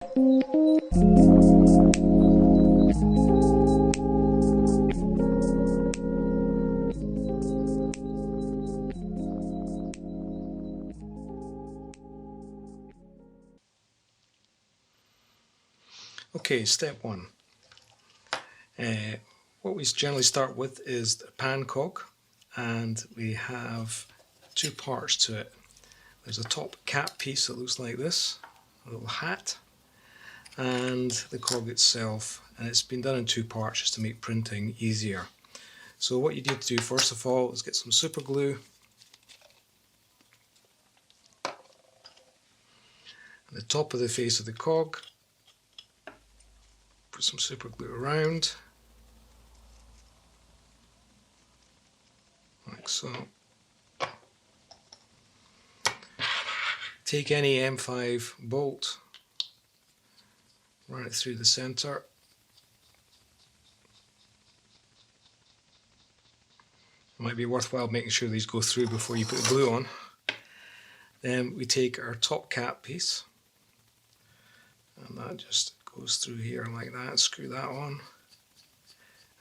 Okay, step one. What we generally start with is the pan cog, and we have two parts to it. There's a top cap piece that looks like this, a little hat, and the cog itself, and it's been done in two parts just to make printing easier. So what you need to do first of all is get some super glue, and the top of the face of the cog, put some super glue around, like so. Take any M5 bolt, run it through the centre. It might be worthwhile making sure these go through before you put the glue on. Then we take our top cap piece, and that just goes through here like that. Screw that on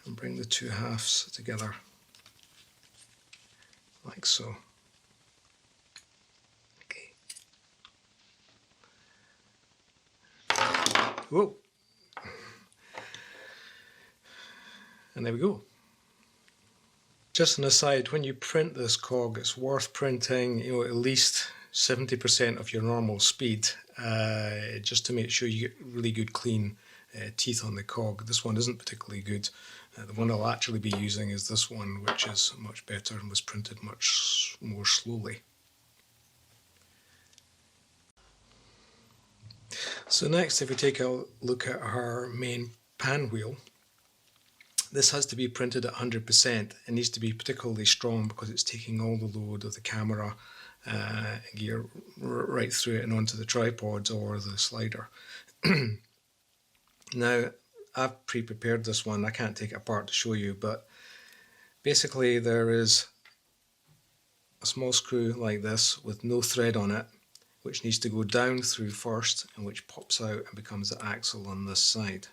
and bring the two halves together like so. Okay. Whoa! And there we go. Just an aside, when you print this cog, it's worth printing, at least 70% of your normal speed, just to make sure you get really good clean teeth on the cog. This one isn't particularly good. The one I'll actually be using is this one, which is much better and was printed much more slowly. So next, if we take a look at our main pan wheel, this has to be printed at 100%. It needs to be particularly strong because it's taking all the load of the camera gear right through it and onto the tripod or the slider. Now, I've pre-prepared this one. I can't take it apart to show you, but basically there is a small screw like this with no thread on it, which needs to go down through first and which pops out and becomes the axle on this side.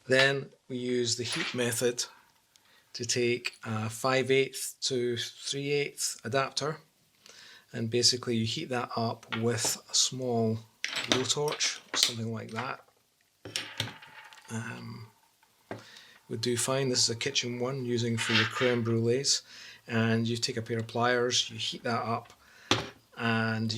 Then we use the heat method to take a 5/8 to 3/8 adapter, and basically you heat that up with a small blowtorch, something like that. Would do fine. This is a kitchen one using for your creme brulees, and you take a pair of pliers, you heat that up, and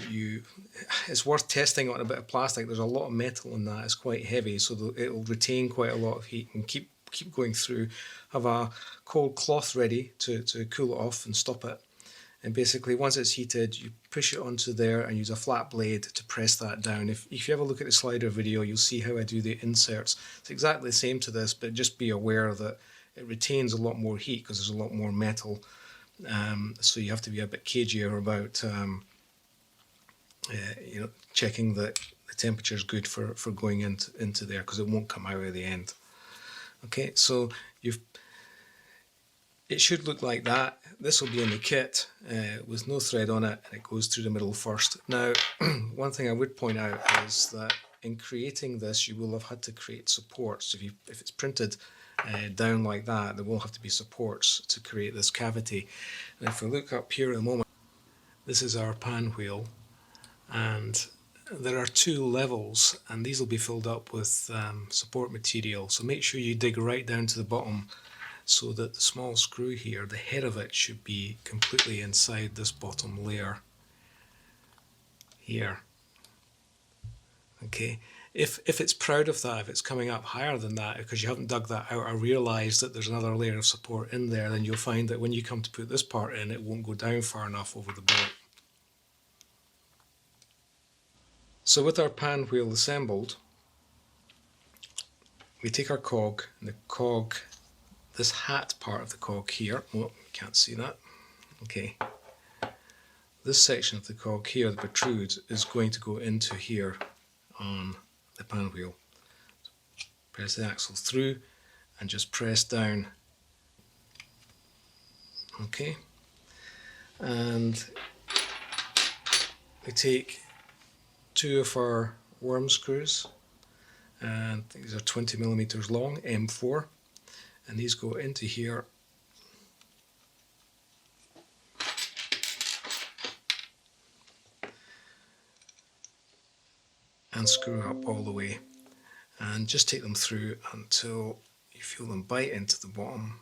it's worth testing on a bit of plastic. There's a lot of metal in that. It's quite heavy, so it'll retain quite a lot of heat and keep going through. Have a cold cloth ready to cool it off and stop it. And basically once it's heated, you push it onto there and use a flat blade to press that down. If you ever look at the slider video, you'll see how I do the inserts. It's exactly the same to this, but just be aware that it retains a lot more heat because there's a lot more metal. So you have to be a bit cagier about checking that the temperature is good for going into there, because it won't come out at the end. Okay, so it should look like that. This will be in the kit with no thread on it, and it goes through the middle first. Now, one thing I would point out is that in creating this, you will have had to create supports. If it's printed down like that, there will have to be supports to create this cavity. And if we look up here at the moment, this is our pan wheel, and there are two levels, and these will be filled up with support material. So make sure you dig right down to the bottom so that the small screw here, the head of it, should be completely inside this bottom layer here. Okay, if it's proud of that, if it's coming up higher than that because you haven't dug that out or realised that there's another layer of support in there, then you'll find that when you come to put this part in, it won't go down far enough over the bolt. So with our pan wheel assembled, we take our cog, and the cog, this hat part of the cog here, oh, you can't see that, okay, this section of the cog here that protrudes is going to go into here on the pan wheel. So press the axle through and just press down, okay, and we take two of our worm screws, and these are 20mm long, M4, and these go into here and screw up all the way, and just take them through until you feel them bite into the bottom.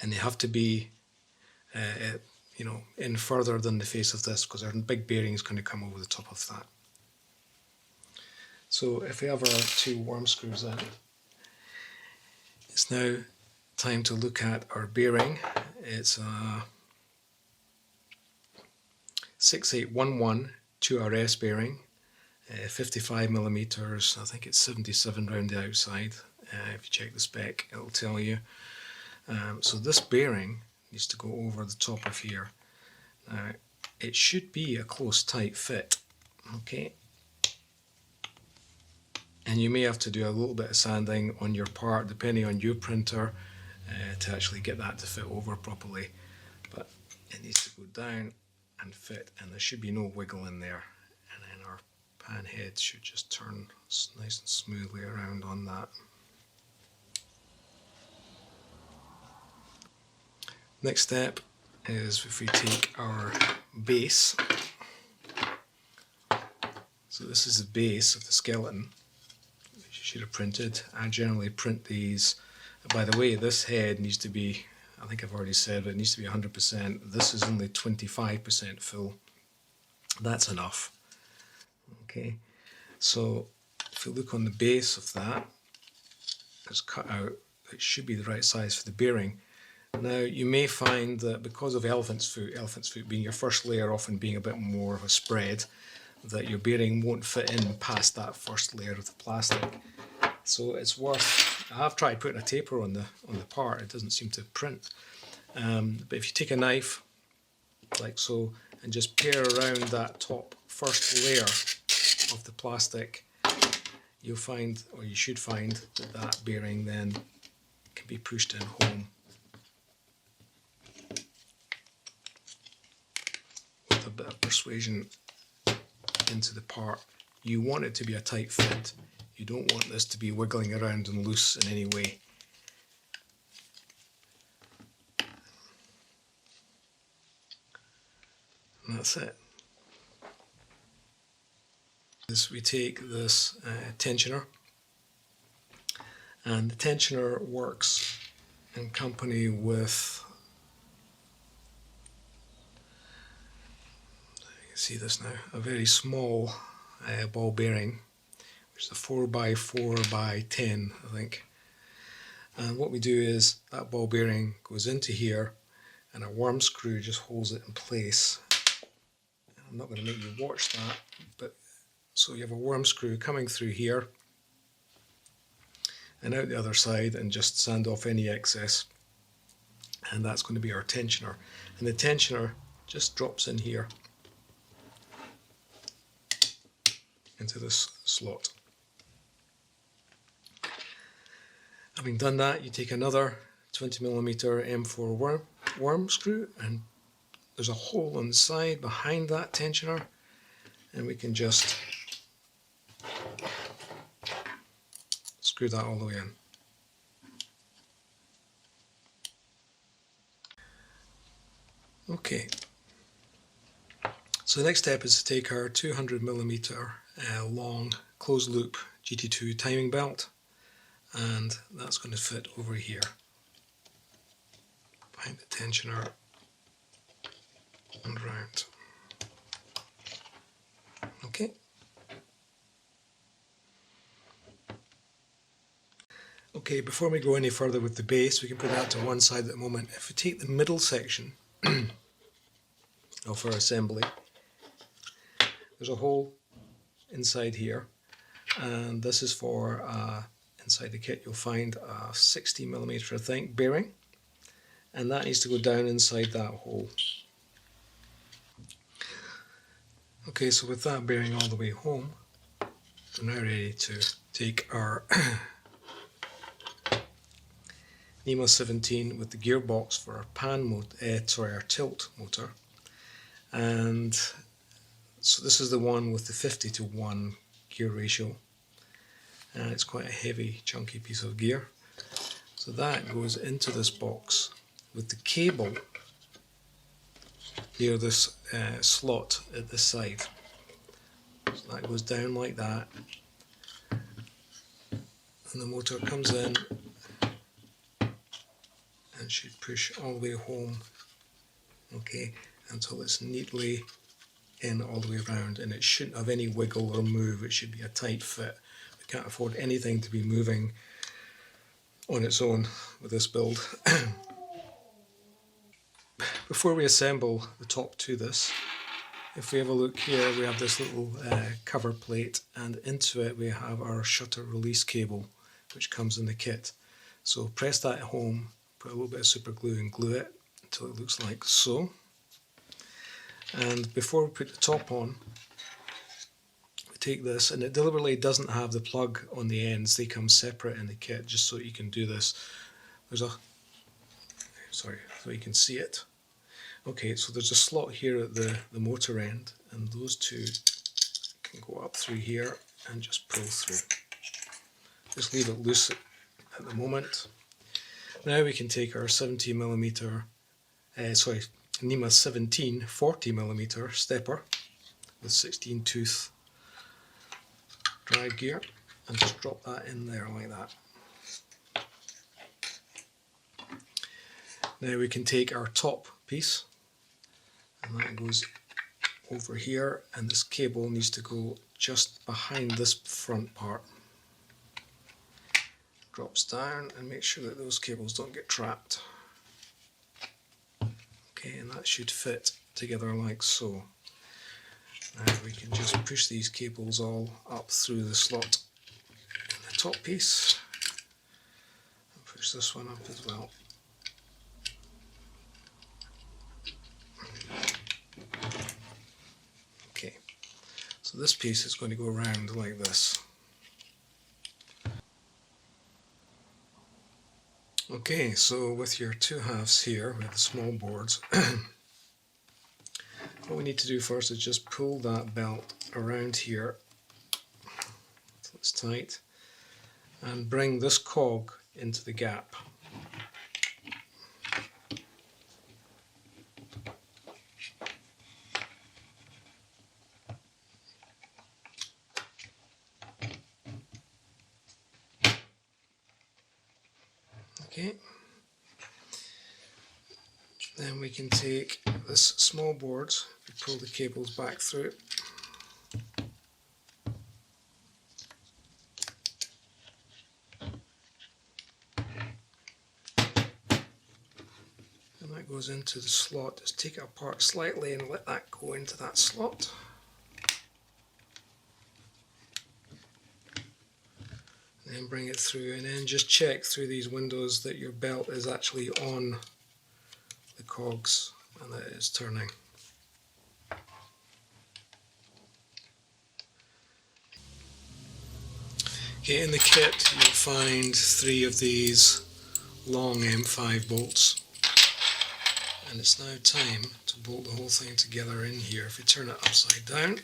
And they have to be in further than the face of this, because our big bearing is going to come over the top of that. So if we have our two worm screws in, it's now time to look at our bearing. It's a 6811 2RS bearing, 55mm, I think it's 77 round the outside. If you check the spec, it'll tell you. So this bearing needs to go over the top of here. Now, it should be a close, tight fit, okay? And you may have to do a little bit of sanding on your part, depending on your printer, to actually get that to fit over properly. But it needs to go down and fit, and there should be no wiggle in there. And then our pan head should just turn nice and smoothly around on that. Next step is if we take our base. So this is the base of the skeleton, which you should have printed. I generally print these. By the way, this head needs to be, I think I've already said, but it needs to be 100%. This is only 25% full. That's enough. Okay, so if you look on the base of that, it's cut out. It should be the right size for the bearing. Now, you may find that because of elephant's foot being your first layer, often being a bit more of a spread, that your bearing won't fit in past that first layer of the plastic. So it's worth, I have tried putting a taper on the part, it doesn't seem to print. But if you take a knife, like so, and just pare around that top first layer of the plastic, you'll find, or you should find, that that bearing then can be pushed in home with a bit of persuasion into the part. You want it to be a tight fit. You don't want this to be wiggling around and loose in any way. And that's it. We take this tensioner, and the tensioner works in company with, you can see this now, a very small ball bearing, which is a 4x4x10, I think. And what we do is that ball bearing goes into here, and a worm screw just holds it in place. I'm not going to make you watch that, but so you have a worm screw coming through here and out the other side, and just sand off any excess, and that's going to be our tensioner. And the tensioner just drops in here into this slot. Having done that, you take another 20mm M4 worm screw, and there's a hole on the side behind that tensioner, and we can just screw that all the way in. Okay, so the next step is to take our 200mm long closed loop GT2 timing belt, and that's going to fit over here behind the tensioner and round. Okay. Okay, before we go any further with the base, we can put that to one side at the moment. If we take the middle section of our assembly, there's a hole inside here, and this is for inside the kit you'll find a 60mm, I think, bearing, and that needs to go down inside that hole. Okay, so with that bearing all the way home, we're now ready to take our Nemo 17 with the gearbox for our our tilt motor, And so this is the one with the 50:1 gear ratio, and it's quite a heavy, chunky piece of gear. So that goes into this box with the cable near this slot at the side. So that goes down like that, and the motor comes in and should push all the way home, okay, until it's neatly in all the way around, and it shouldn't have any wiggle or move. It should be a tight fit. We can't afford anything to be moving on its own with this build. Before we assemble the top to this, if we have a look here, we have this little cover plate, and into it we have our shutter release cable, which comes in the kit. So press that at home, put a little bit of super glue and glue it until it looks like so. And before we put the top on, we take this, and it deliberately doesn't have the plug on the ends. They come separate in the kit just so you can do this. There's a, sorry, so you can see it. Okay, so there's a slot here at the motor end, and those two can go up through here and just pull through. Just leave it loose at the moment. Now we can take our 70mm, NEMA 17 40mm stepper with 16 tooth drive gear and just drop that in there like that. Now we can take our top piece, and that goes over here, and this cable needs to go just behind this front part. Drops down, and make sure that those cables don't get trapped. Okay, and that should fit together like so. Now we can just push these cables all up through the slot in the top piece, and push this one up as well. Okay, so this piece is going to go around like this. Okay, so with your two halves here, with the small boards, what we need to do first is just pull that belt around here until it's tight, and bring this cog into the gap. Okay. Then we can take this small board, pull the cables back through, and that goes into the slot. Just take it apart slightly and let that go into that slot. And then bring it through, and then just check through these windows that your belt is actually on the cogs and that it is turning. Okay, in the kit you'll find 3 of these long M5 bolts, and it's now time to bolt the whole thing together in here. If we turn it upside down, you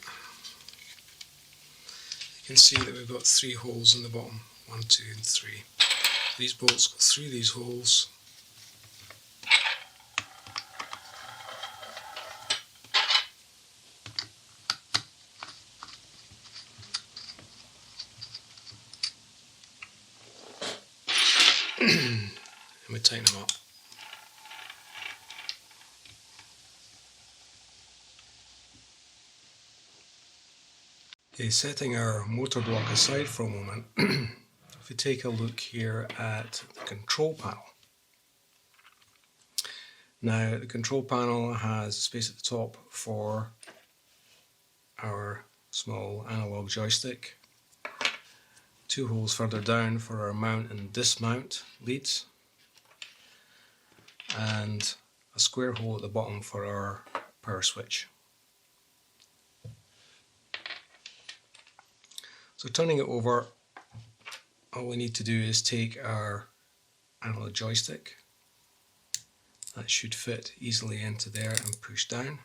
can see that we've got 3 holes in the bottom, 1, 2 and 3. These bolts go through these holes, and we tighten them up. Okay, setting our motor block aside for a moment, if we take a look here at the control panel. Now the control panel has space at the top for our small analog joystick, 2 holes further down for our mount and dismount leads, and a square hole at the bottom for our power switch. So turning it over, all we need to do is take our analog joystick. That should fit easily into there and push down.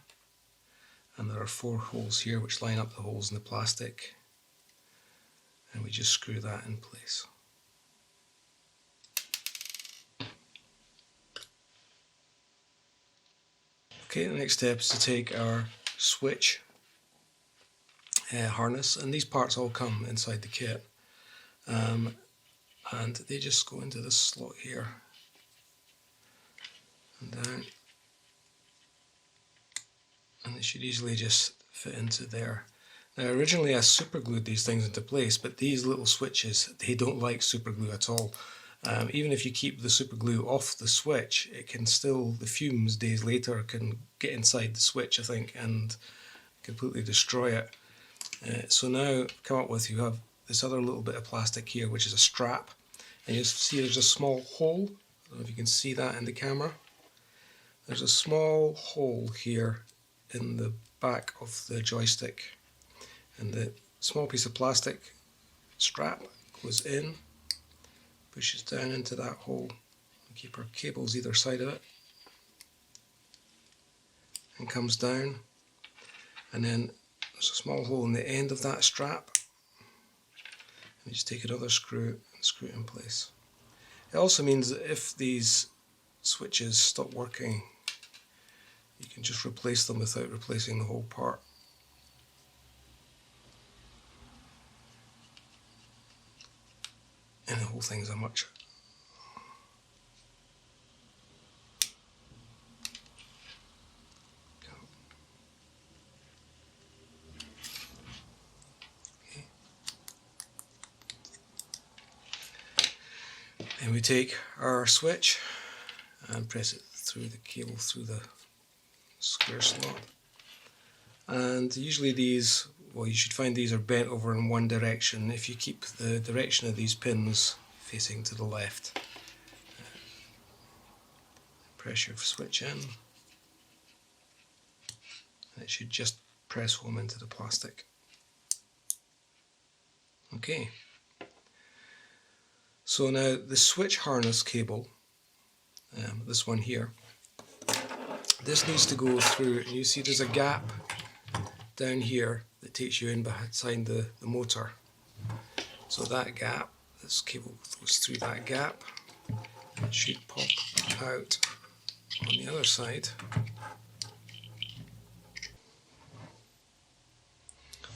and there are 4 holes here which line up the holes in the plastic, and we just screw that in place. Okay, the next step is to take our switch harness, and these parts all come inside the kit, and they just go into this slot here and down, and they should easily just fit into there. Now originally I super glued these things into place, but these little switches, they don't like super glue at all. Even if you keep the super glue off the switch, it can still, the fumes days later can get inside the switch, I think, and completely destroy it. So now come up with, you have this other little bit of plastic here which is a strap, and you see there's a small hole. I don't know if you can see that in the camera. There's a small hole here in the back of the joystick, and the small piece of plastic strap goes in, pushes down into that hole, and keep our cables either side of it, and comes down, and then there's a small hole in the end of that strap, and you just take another screw and screw it in place. It also means that if these switches stop working, you can just replace them without replacing the whole part. And the whole thing's a much Then we take our switch and press it through the cable through the square slot, and usually these, well, you should find these are bent over in one direction. If you keep the direction of these pins facing to the left, press your switch in, and it should just press home into the plastic. Okay. So now the switch harness cable, this one here, this needs to go through, and you see there's a gap down here that takes you in behind the motor. So that gap, this cable goes through that gap. It should pop out on the other side.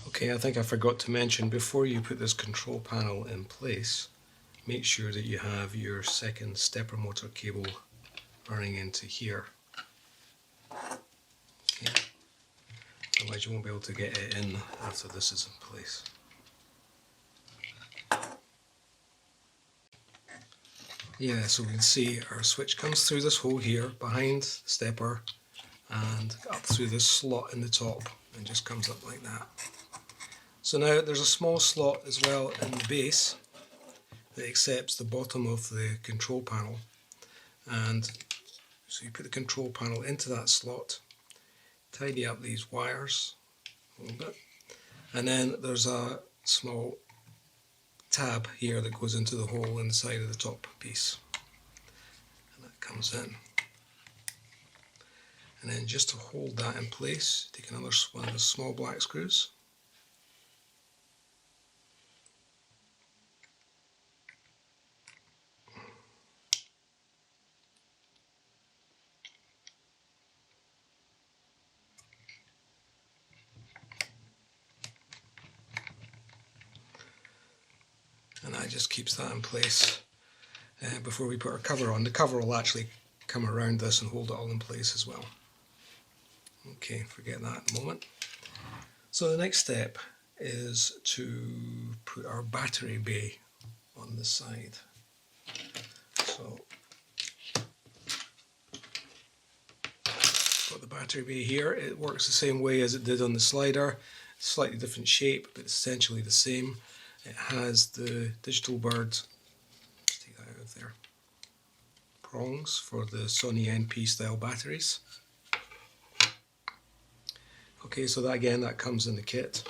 Okay, I think I forgot to mention, before you put this control panel in place, make sure that you have your second stepper motor cable running into here. Okay. Otherwise you won't be able to get it in after this is in place. Yeah, so we can see our switch comes through this hole here behind the stepper and up through this slot in the top and just comes up like that. So now there's a small slot as well in the base that accepts the bottom of the control panel, and so you put the control panel into that slot, tidy up these wires a little bit, and then there's a small tab here that goes into the hole in the side of the top piece, and that comes in. And then just to hold that in place, take another one of the small black screws, and that just keeps that in place before we put our cover on. The cover will actually come around this and hold it all in place as well. Okay, forget that at the moment. So the next step is to put our battery bay on the side. So got the battery bay here. It works the same way as it did on the slider, slightly different shape, but essentially the same. It has the Digital Bird, let's take that out of there, prongs for the Sony NP style batteries. Okay, so that again, that comes in the kit.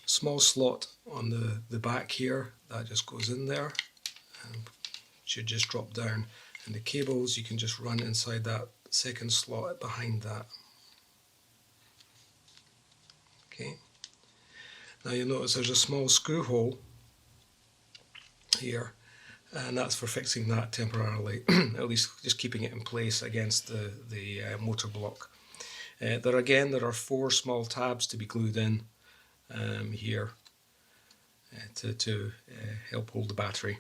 Small slot on the back here, that just goes in there and should just drop down. And the cables you can just run inside that second slot behind that. Okay. Now you'll notice there's a small screw hole here, and that's for fixing that temporarily, at least just keeping it in place against the motor block. There are 4 small tabs to be glued in here to help hold the battery.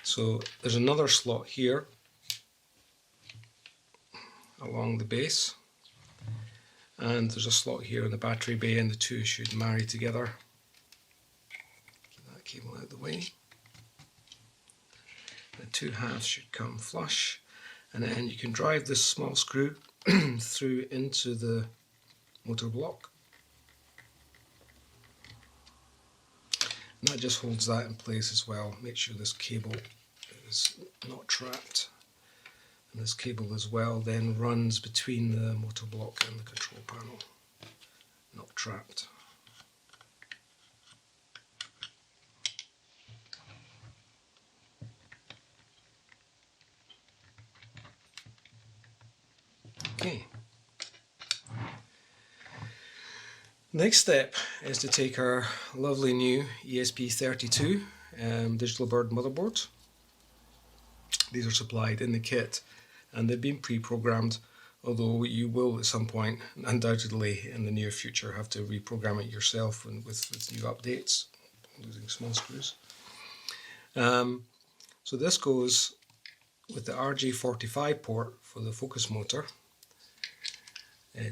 So there's another slot here along the base, and there's a slot here in the battery bay, and the two should marry together. Get that cable out of the way. The 2 halves should come flush, and then you can drive this small screw through into the motor block. And that just holds that in place as well. Make sure this cable is not trapped. And this cable as well then runs between the motor block and the control panel, not trapped. Okay. Next step is to take our lovely new ESP32 Digital Bird motherboard. These are supplied in the kit and they've been pre-programmed, although you will at some point, undoubtedly in the near future, have to reprogram it yourself with new updates, using small screws. So this goes with the RJ45 port for the focus motor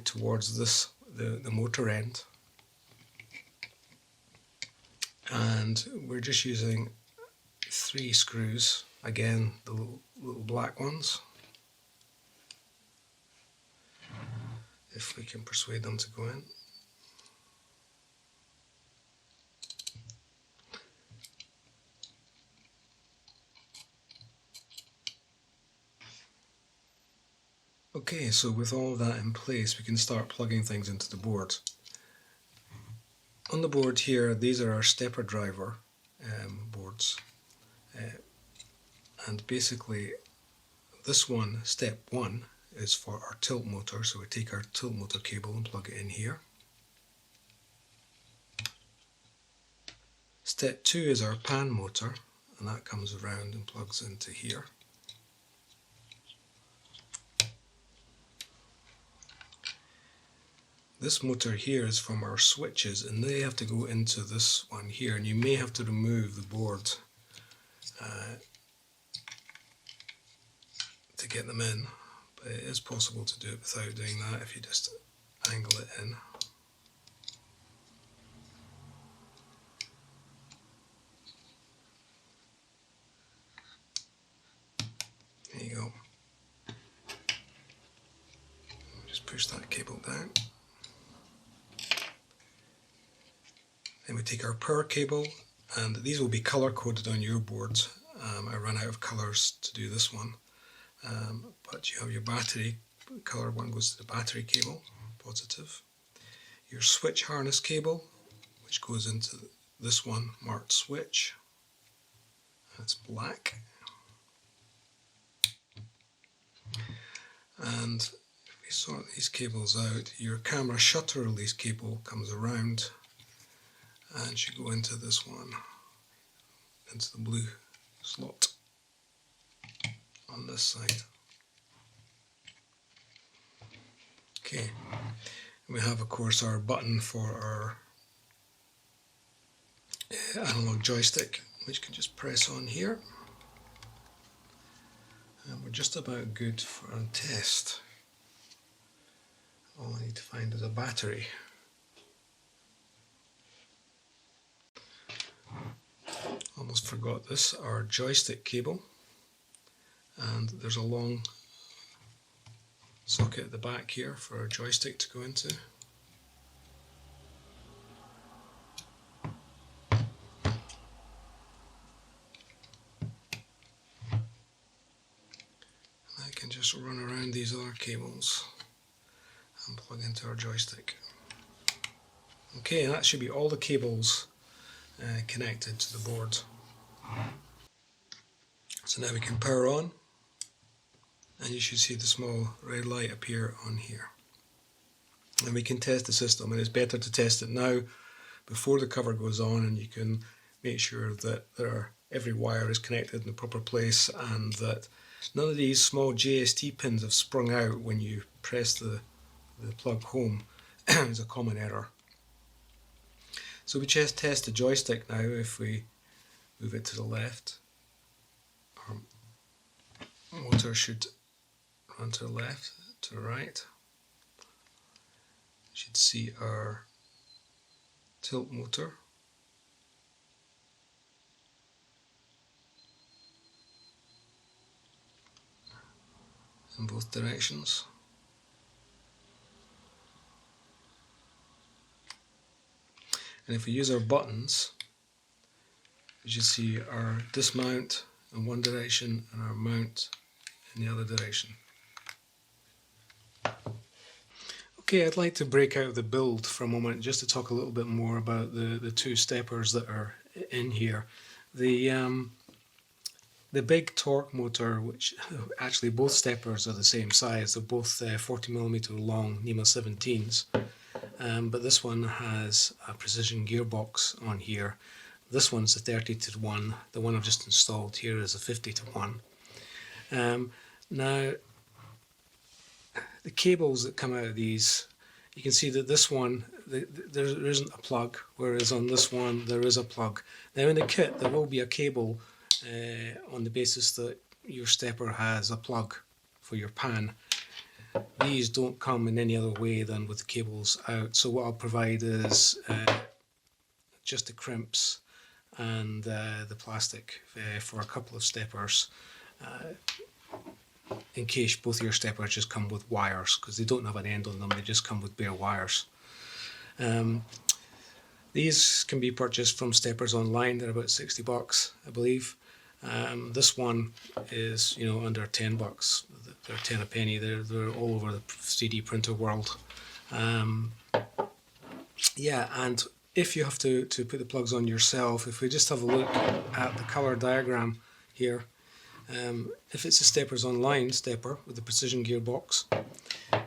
towards the motor end, and we're just using 3 screws, again the little black ones, if we can persuade them to go in. Okay, so with all of that in place, we can start plugging things into the board. On the board here, these are our stepper driver boards, and basically this one, step 1, is for our tilt motor, so we take our tilt motor cable and plug it in here. Step 2 is our pan motor, and that comes around and plugs into here. This motor here is from our switches, and they have to go into this one here, and you may have to remove the board to get them in, but it is possible to do it without doing that if you just angle it in. There you go. Just push that cable down. Then we take our power cable, and these will be color coded on your board. I ran out of colors to do this one, but you have your battery. Color 1 goes to the battery cable, positive. Your switch harness cable, which goes into this one marked switch, that's black. And if we sort these cables out, your camera shutter release cable comes around and should go into this one, into the blue slot on this side. Okay, we have of course our button for our analog joystick, which can just press on here, and we're just about good for a test. All I need to find is a battery. Almost forgot this, our joystick cable, and there's a long socket at the back here for our joystick to go into. I can just run around these other cables and plug into our joystick. Okay, that should be all the cables connected to the board. So now we can power on, and you should see the small red light appear on here. and we can test the system, and it's better to test it now before the cover goes on, and you can make sure that every wire is connected in the proper place and that none of these small JST pins have sprung out when you press the plug home. Is a common error. So we just test the joystick now. If we move it to the left, our motor should run to the left, to the right. You should see our tilt motor. In both directions. And if we use our buttons, you should see our dismount in one direction and our mount in the other direction. Okay, I'd like to break out the build for a moment just to talk a little bit more about the two steppers that are in here. The big torque motor, which actually both steppers are the same size, they're both 40mm long NEMA 17s. But this one has a precision gearbox on here. This one's a 30:1. The one I've just installed here is a 50:1. Now, the cables that come out of these, you can see that this one, there isn't a plug, whereas on this one there is a plug. Now in the kit there will be a cable on the basis that your stepper has a plug for your pan. These don't come in any other way than with the cables out, so what I'll provide is just the crimps and the plastic for a couple of steppers, in case both your steppers just come with wires, because they don't have an end on them, they just come with bare wires. These can be purchased from Steppers online. They're about $60, I believe. This one is, under $10. They're 10 a penny. They're all over the 3D printer world. Yeah, and if you have to put the plugs on yourself, if we just have a look at the color diagram here, if it's a Steppers online stepper with the precision gearbox,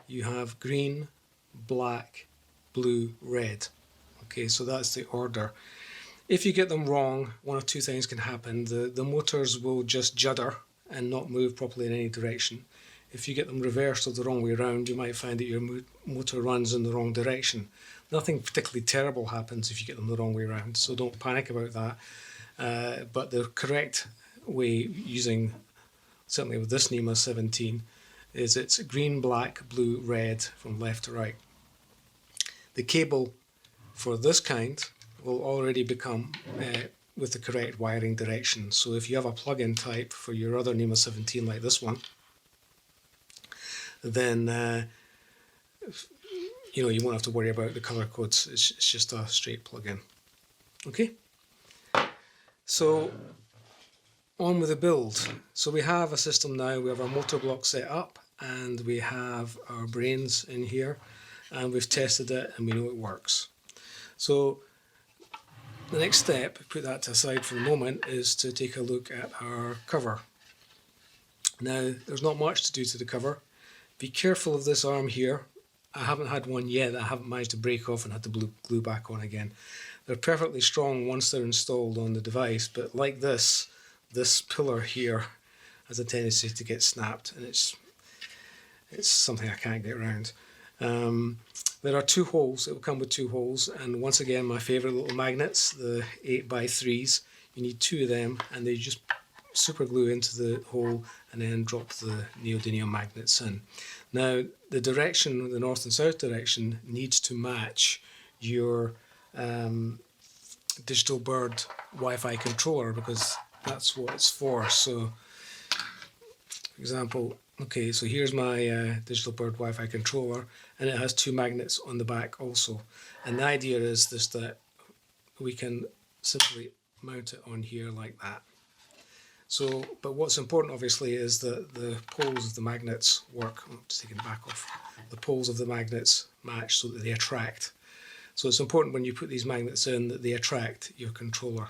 you have green, black, blue, red. Okay, so that's the order. If you get them wrong, one of two things can happen. The motors will just judder and not move properly in any direction. If you get them reversed or the wrong way around, you might find that your motor runs in the wrong direction. Nothing particularly terrible happens if you get them the wrong way around, so don't panic about that. But the correct way, using, certainly with this NEMA 17, is it's green, black, blue, red from left to right. The cable for this kind will already become with the correct wiring direction. So if you have a plug-in type for your other NEMA 17 like this one, then you won't have to worry about the color codes. It's just a straight plug-in. Okay, so on with the build. So we have a system now. We have our motor block set up, and we have our brains in here, and we've tested it and we know it works. So the next step, put that aside for the moment, is to take a look at our cover. Now, there's not much to do to the cover. Be careful of this arm here. I haven't had one yet that I haven't managed to break off and had to glue back on again. They're perfectly strong once they're installed on the device, but like this pillar here has a tendency to get snapped, and it's something I can't get around. There are two holes. It will come with two holes, and once again, my favourite little magnets, the 8x3s. You need two of them, and they just super glue into the hole and then drop the neodymium magnets in. Now, the direction, the north and south direction, needs to match your Digital Bird Wi-Fi controller, because that's what it's for. So, for example, okay, so here's my Digital Bird Wi-Fi controller, and it has two magnets on the back also. And the idea is this, that we can simply mount it on here like that. So, but what's important obviously is that the poles of the magnets work. I'm just taking it back off. The poles of the magnets match so that they attract. So it's important when you put these magnets in that they attract your controller.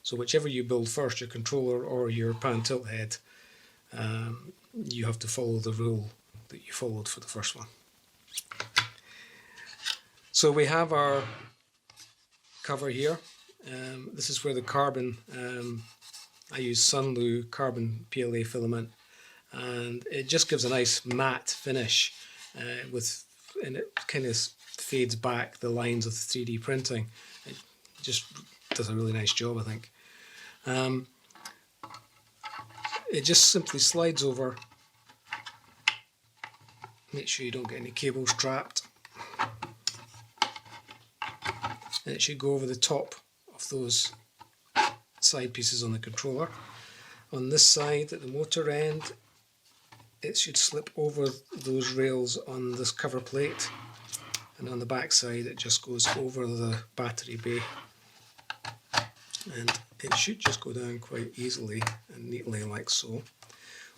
So whichever you build first, your controller or your PanTilt head, you have to follow the rule that you followed for the first one. So we have our cover here. This is where the carbon, I use Sunlu carbon PLA filament, and it just gives a nice matte finish and it kind of fades back the lines of the 3D printing. It just does a really nice job, I think. It just simply slides over. Make sure you don't get any cables trapped. And it should go over the top of those side pieces on the controller. On this side, at the motor end, it should slip over those rails on this cover plate, and on the back side it just goes over the battery bay, and it should just go down quite easily and neatly like so.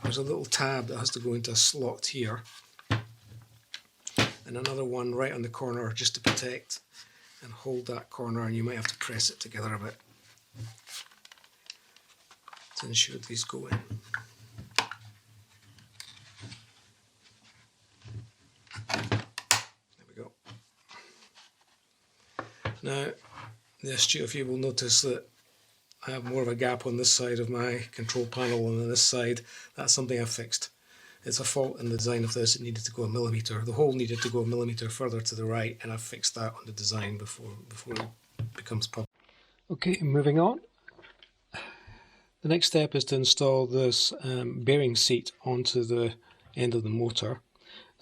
There's a little tab that has to go into a slot here, and another one right on the corner just to protect and hold that corner, and you might have to press it together a bit to ensure these go in. Now, the astute of you will notice that I have more of a gap on this side of my control panel than on this side. That's something I've fixed. It's a fault in the design of this. It needed to go a millimetre. The hole needed to go a millimetre further to the right, and I've fixed that on the design before it becomes public. Okay, moving on. The next step is to install this bearing seat onto the end of the motor.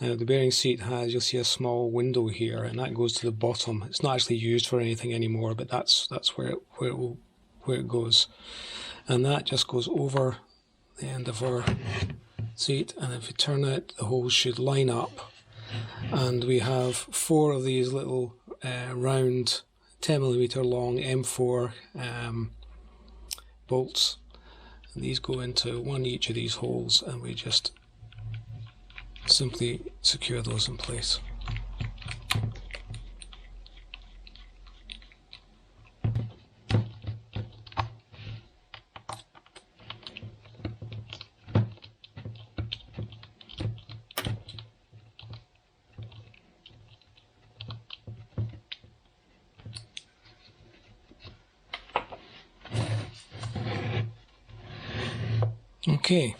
Now the bearing seat has, you'll see a small window here, and that goes to the bottom. It's not actually used for anything anymore, but that's where it goes, and that just goes over the end of our seat. And if you turn it, the holes should line up, and we have 4 of these little round 10mm long M4 bolts, and these go into one each of these holes, and we just simply secure those in place. Okay.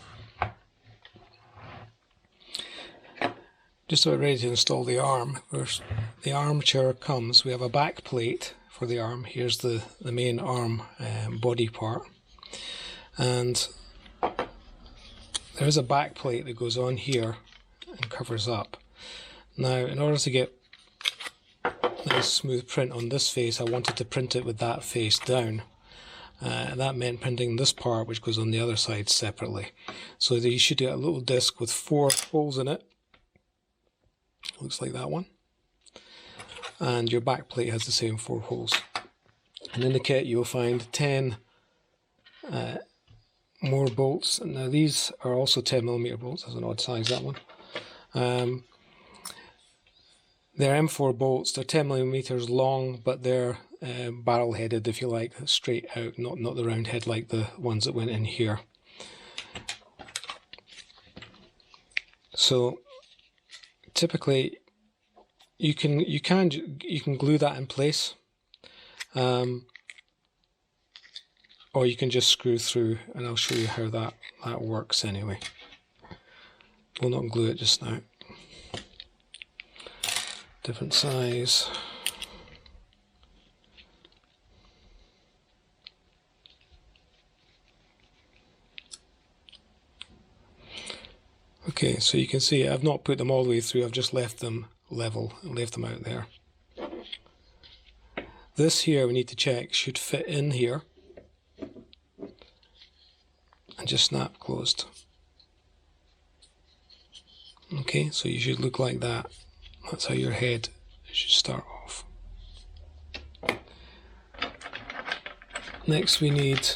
Just about ready to install the arm. First, the armature comes. We have a back plate for the arm. Here's the main arm body part, and there is a back plate that goes on here and covers up. Now, in order to get a nice smooth print on this face, I wanted to print it with that face down. And that meant printing this part, which goes on the other side, separately. So you should get a little disc with 4 holes in it. Looks like that one. And your back plate has the same 4 holes. And in the kit you'll find 10 more bolts. Now these are also 10mm bolts. That's an odd size, that one. They're M4 bolts. They're 10mm long, but they're barrel headed, if you like, straight out, not the round head like the ones that went in here. So typically you can glue that in place, or you can just screw through, and I'll show you how that works anyway. We'll not glue it just now. Different size. Okay, so you can see I've not put them all the way through, I've just left them level, left them out there. This here we need to check should fit in here and just snap closed. Okay, so you should look like that. That's how your head should start off. Next we need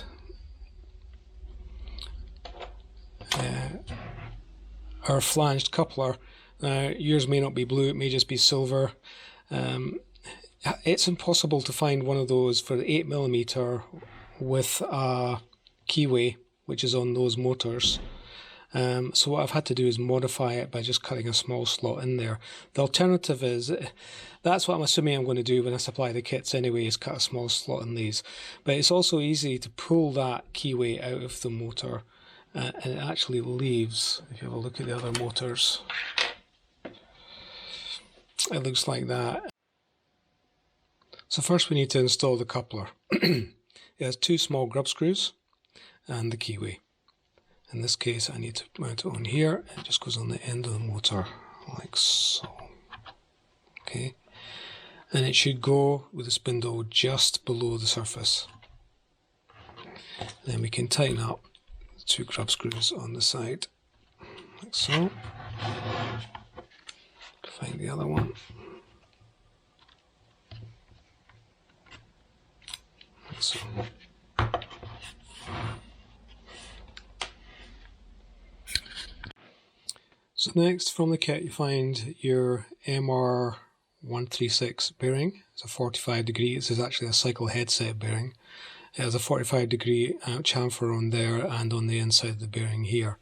our flanged coupler. Now yours may not be blue, it may just be silver. It's impossible to find one of those for the 8mm with a keyway, which is on those motors. So what I've had to do is modify it by just cutting a small slot in there. The alternative is, that's what I'm assuming I'm going to do when I supply the kits anyway, is cut a small slot in these. But it's also easy to pull that keyway out of the motor, and it actually leaves, if you have a look at the other motors, it looks like that. So first we need to install the coupler. It has two small grub screws and the keyway. In this case I need to mount it on here. It just goes on the end of the motor like so. Okay, and it should go with the spindle just below the surface. Then we can tighten up the two grub screws on the side like so. Find the other one. Like so. So next from the kit you find your MR136 bearing. It's a 45 degree, this is actually a cycle headset bearing. It has a 45 degree chamfer on there and on the inside of the bearing here.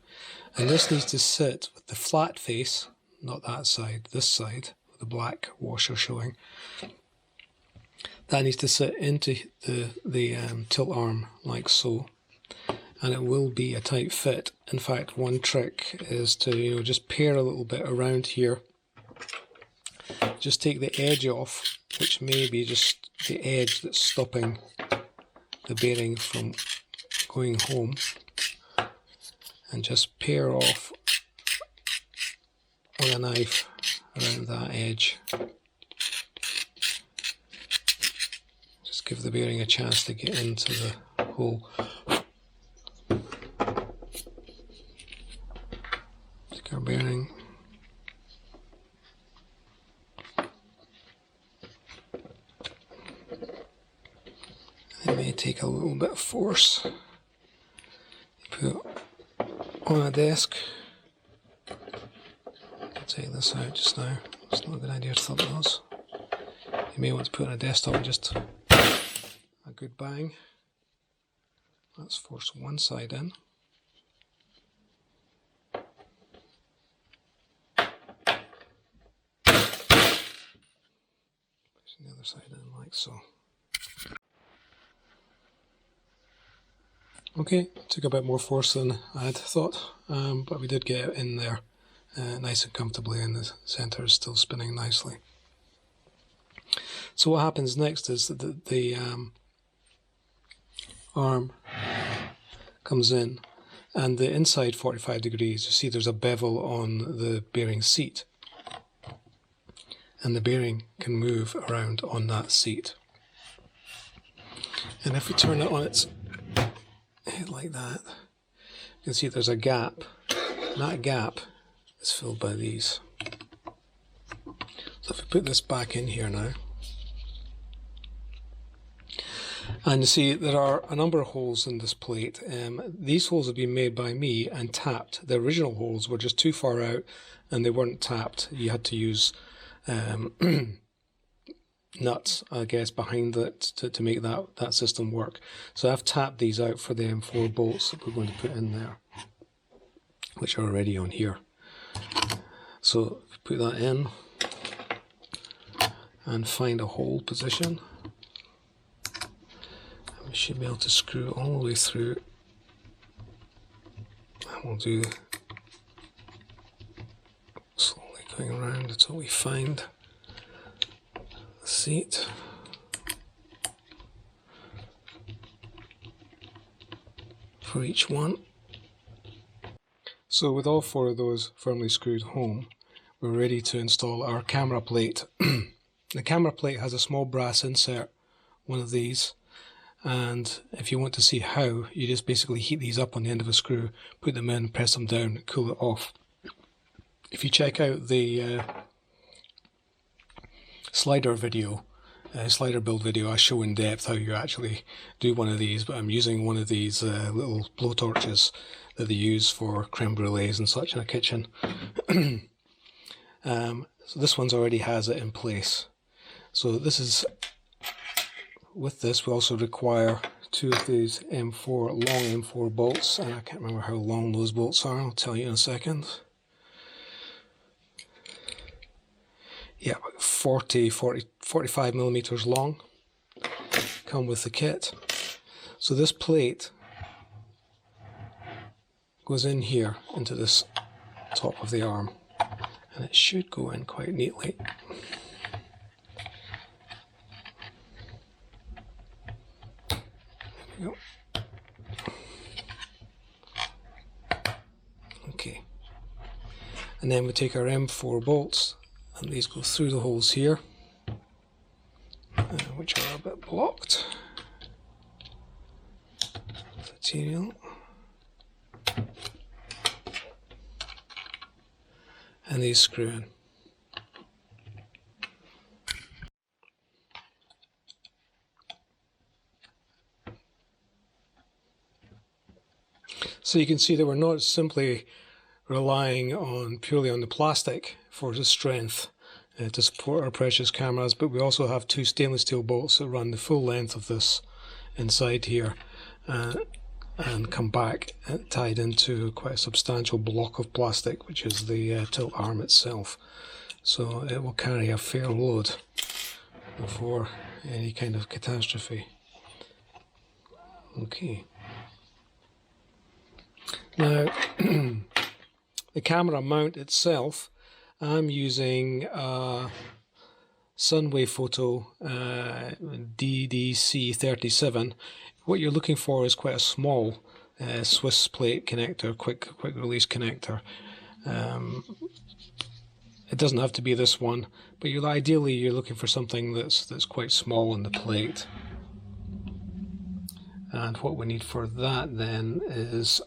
And this needs to sit with the flat face, not that side, this side, with the black washer showing. That needs to sit into the tilt arm like so. And it will be a tight fit. In fact, one trick is to just pair a little bit around here. Just take the edge off, which may be just the edge that's stopping the bearing from going home, and just pair off with a knife around that edge. Just give the bearing a chance to get into the hole. Take our bearing. It may take a little bit of force. Put it on a desk. I'll take this out just now. It's not a good idea to flip those. You may want to put it on a desktop and just a good bang. Let's force one side in. Pushing the other side in like so. Okay, took a bit more force than I had thought, but we did get it in there nice and comfortably, and the centre is still spinning nicely. So what happens next is that the arm comes in, and the inside 45 degrees, you see there's a bevel on the bearing seat, and the bearing can move around on that seat. And if we turn it on its head like that, you can see there's a gap. That gap is filled by these. So if we put this back in here now, and you see there are a number of holes in this plate. These holes have been made by me and tapped. The original holes were just too far out and they weren't tapped. You had to use nuts, I guess, behind that to make that system work. So I've tapped these out for the M4 bolts that we're going to put in there, which are already on here. So put that in and find a hole position. And we should be able to screw all the way through. And we'll do slowly going around until we find the seat. For each one. So with all four of those firmly screwed home, we're ready to install our camera plate. The camera plate has a small brass insert, one of these, and if you want to see how, you just basically heat these up on the end of a screw, put them in, press them down, cool it off. If you check out the slider build video, I show in depth how you actually do one of these, but I'm using one of these little blow torches that they use for creme brulees and such in a kitchen. So this one's already has it in place. So this is, with this we also require two of these long M4 bolts, and I can't remember how long those bolts are, I'll tell you in a second. Yeah, about 45 millimeters long, come with the kit. So this plate goes in here into this top of the arm, and it should go in quite neatly. There we go. Okay, and then we take our M4 bolts, and these go through the holes here, which are a bit blocked with material, and these screw in. So you can see that we're not simply relying purely on the plastic for the strength to support our precious cameras, but we also have two stainless steel bolts that run the full length of this inside here and come back tied into quite a substantial block of plastic, which is the tilt arm itself. So it will carry a fair load before any kind of catastrophe. Okay. Now, the camera mount itself, I'm using Sunway Photo DDC37. What you're looking for is quite a small Swiss plate connector, quick release connector. It doesn't have to be this one, but ideally you're looking for something that's quite small in the plate. And what we need for that then is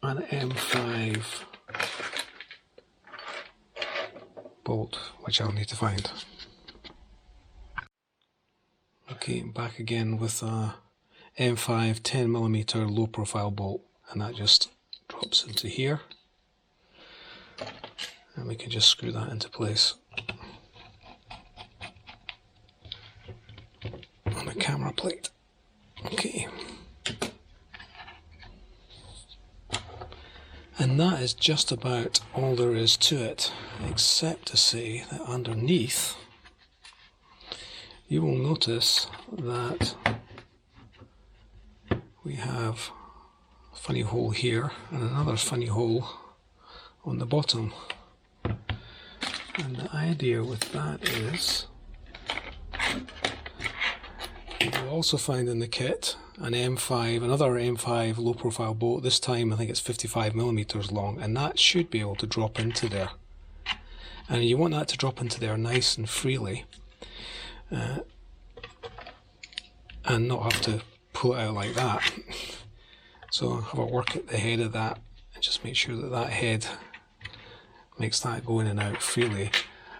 an M5 bolt, which I'll need to find. Okay, back again with a M5 10mm low profile bolt, and that just drops into here, and we can just screw that into place on the camera plate. Okay. And that is just about all there is to it, except to say that underneath you will notice that we have a funny hole here and another funny hole on the bottom. And the idea with that is you will also find in the kit another M5 low profile bolt. This time I think it's 55mm long, and that should be able to drop into there. And you want that to drop into there nice and freely, and not have to pull it out like that. So have a work at the head of that and just make sure that that head makes that go in and out freely.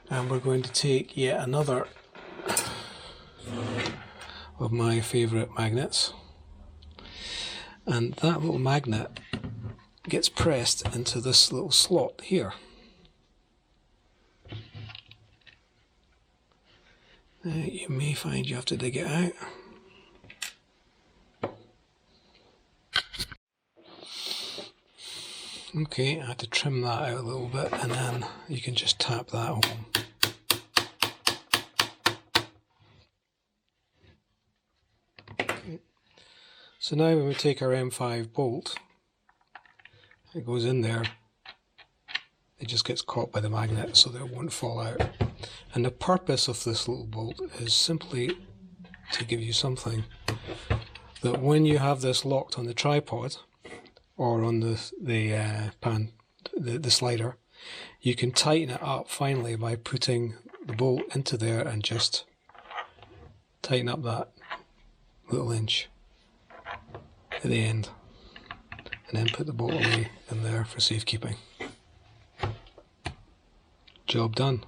And we're going to take yet another of my favourite magnets, and that little magnet gets pressed into this little slot here. You may find you have to dig it out. Okay, I had to trim that out a little bit, and then you can just tap that home. Okay. So now when we take our M5 bolt, it goes in there, it just gets caught by the magnet so that it won't fall out. And the purpose of this little bolt is simply to give you something that when you have this locked on the tripod or on the slider, you can tighten it up finally by putting the bolt into there and just tighten up that little inch at the end, and then put the bolt away in there for safekeeping. Job done.